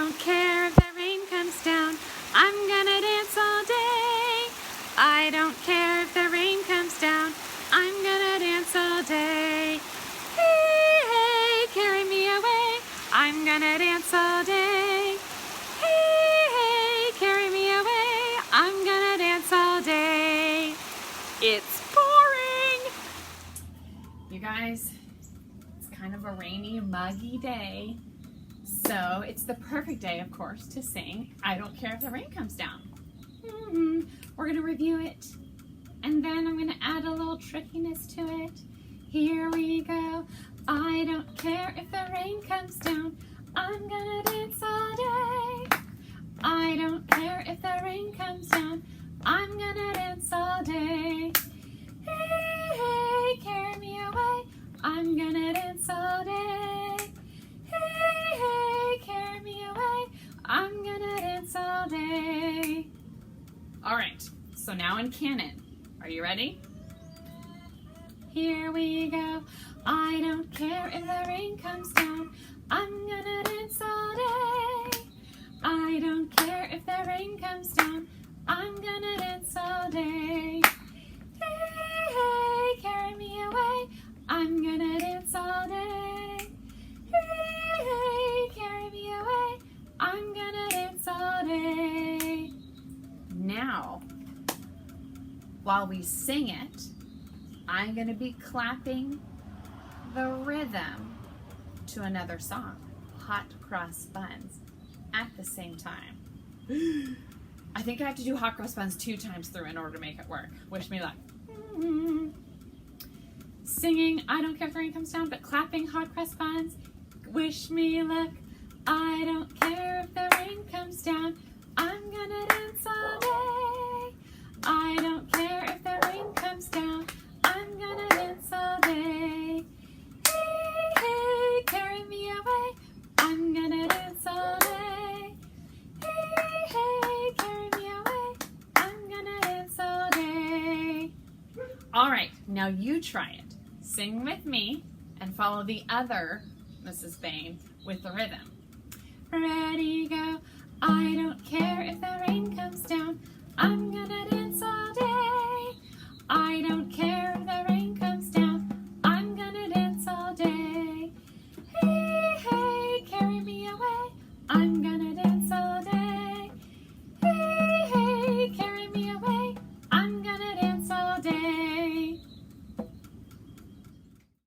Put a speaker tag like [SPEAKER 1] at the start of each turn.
[SPEAKER 1] don't care if the rain comes down, I'm gonna dance all day. I don't care if the rain comes down, I'm gonna dance all day. Hey, hey, carry me away, I'm gonna dance all day. Hey, hey, carry me away, I'm gonna dance all day. It's boring! You guys, it's kind of a rainy, muggy day. So it's the perfect day, of course, to sing I Don't Care If the Rain Comes Down. We're going to review it, and then I'm going to add a little trickiness to it. Here we go. I don't care if the rain comes down, I'm going to dance all day. I don't care if the rain comes down, I'm going to dance all day. Hey, hey, carry me away, I'm going to dance all day. Hey, hey, carry me away, I'm gonna dance all day. All right, so now in canon. Are you ready? Here we go. I don't care if the rain comes down, I'm gonna dance all day. I don't care if the rain comes down, I'm gonna dance all day. Hey, hey, carry me away, I'm gonna dance all day. Hey, hey, carry me away, I'm gonna dance all day. Now, while we sing it, I'm gonna be clapping the rhythm to another song, Hot Cross Buns, at the same time. I think I have to do Hot Cross Buns 2 times through in order to make it work. Wish me luck. Singing I Don't Care If the Rain Comes Down, but clapping Hot Cross Buns. Wish me luck. I don't care if the rain comes down, I'm gonna dance all day. I don't care if the rain comes down, I'm gonna dance all day. Hey, hey, carry me away, I'm gonna dance all day. Hey, hey, carry me away, I'm gonna dance all day. All right, now you try it. Sing with me and follow the other Mrs. Bain with the rhythm. Ready, go. I don't care if the rain comes down, I'm gonna dance all day. I don't care if the